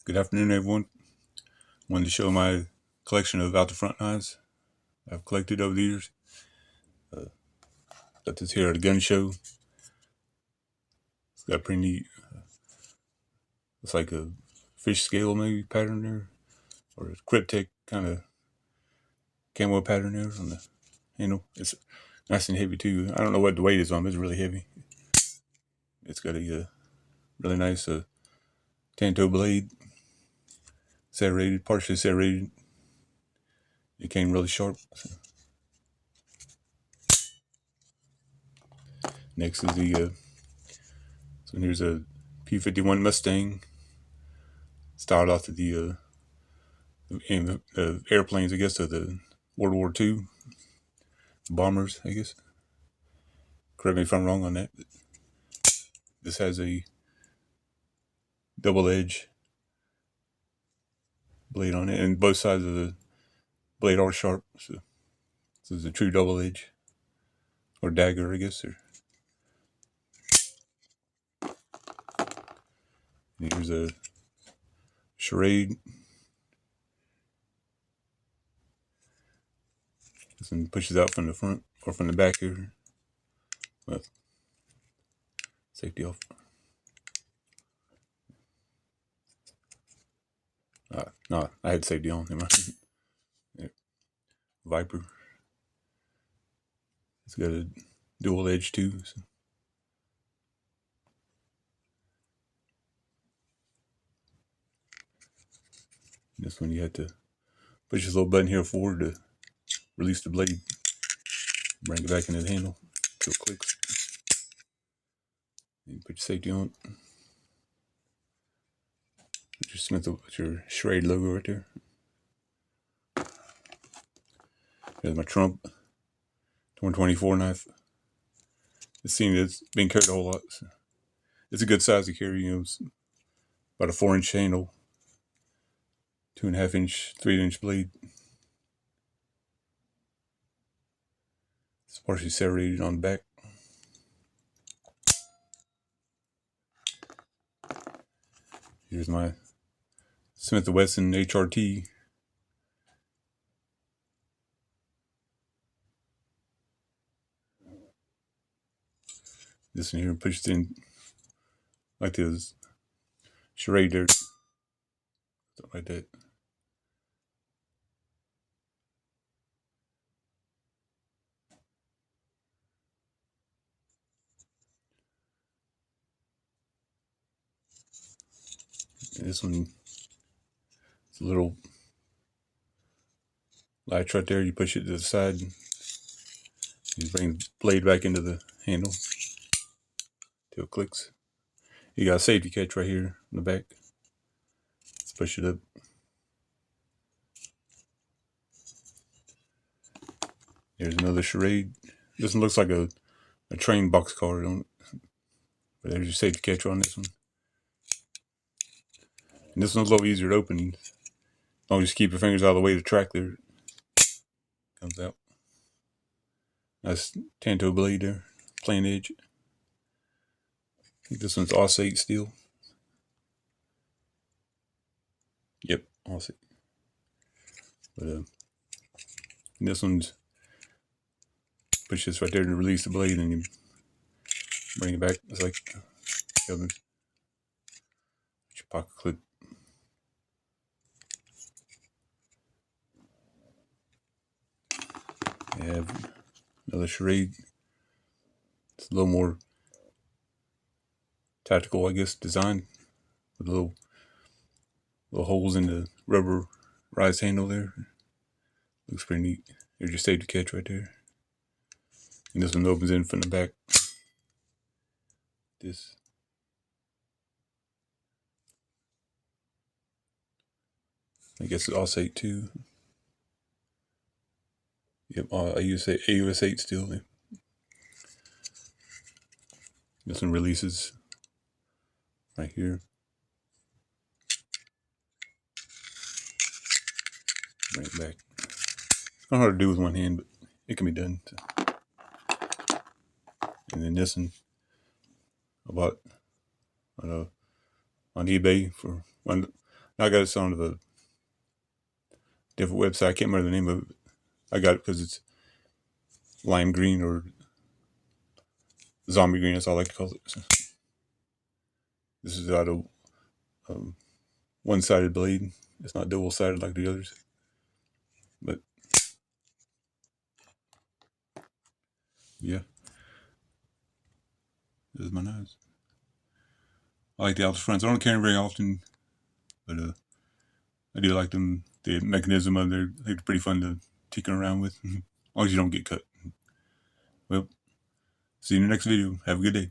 Good afternoon, everyone. Wanted to show my collection of out the front knives I've collected over the years. Got this here at a gun show. It's got a pretty neat, it's like a fish scale maybe pattern there, or a cryptic kind of camo pattern there on the handle. It's nice and heavy too. I don't know what the weight is on, but it's really heavy. It's got a really nice tanto blade, serrated, partially serrated. It came really sharp. Next is so here's a P-51 Mustang, styled off of the airplanes, I guess, of the World War II bombers, I guess. Correct me if I'm wrong on that. This has a double edge blade on it, and both sides of the blade are sharp. So this is a true double edge, or dagger, I guess. Here's a charade. This one pushes out from the front or from the back here. Well, safety off. No, I had safety on. Yeah. Viper. It's got a dual edge too. So. This one you had to push this little button here forward to release the blade. Bring it back into the handle until it clicks. You put your safety on. Put your Smith with your Schrade logo right there. There's my Trump 124 knife. It's seen it's been carried a whole lot. So it's a good size to carry. It's about a 4-inch handle, 2.5 inch, 3-inch blade. It's partially serrated on the back. Here's my Smith & Wesson HRT. This one here pushed in like this charade there, something like that. And this one, it's a little latch right there. You push it to the side. You bring the blade back into the handle till it clicks. You got a safety catch right here in the back. Let's push it up. There's another charade. This one looks like a train boxcar on it. But there's your safety catch on this one. And this one's a little easier to open. As long as you keep your fingers out of the way of the track there, it comes out. Nice tanto blade there, plain edge. I think this one's Aussate steel. Yep, Aussate. But this one's push this right there to release the blade, and you bring it back. It's like the other. Your pocket clip. You have another charade. It's a little more tactical, I guess, design with little holes in the rubber rise handle there. Looks pretty neat. There's your safety catch right there. And this one opens in from the back. This. I guess it's Aussate too. Yep, I use AUS8 still. This one releases right here. Bring it back. It's kind of hard to do with one hand, but it can be done. So. And then this one I bought on eBay for one. I got it on a different website. I can't remember the name of it. I got it because it's lime green or zombie green. That's all I like to call it. So this is out of one-sided blade. It's not double-sided like the others. But yeah, this is my knives. I like the Alpha fronts. I don't carry them very often, but I do like them. The mechanism of them, they're pretty fun to tinker around with, as long as you don't get cut. Well, see you in the next video. Have a good day.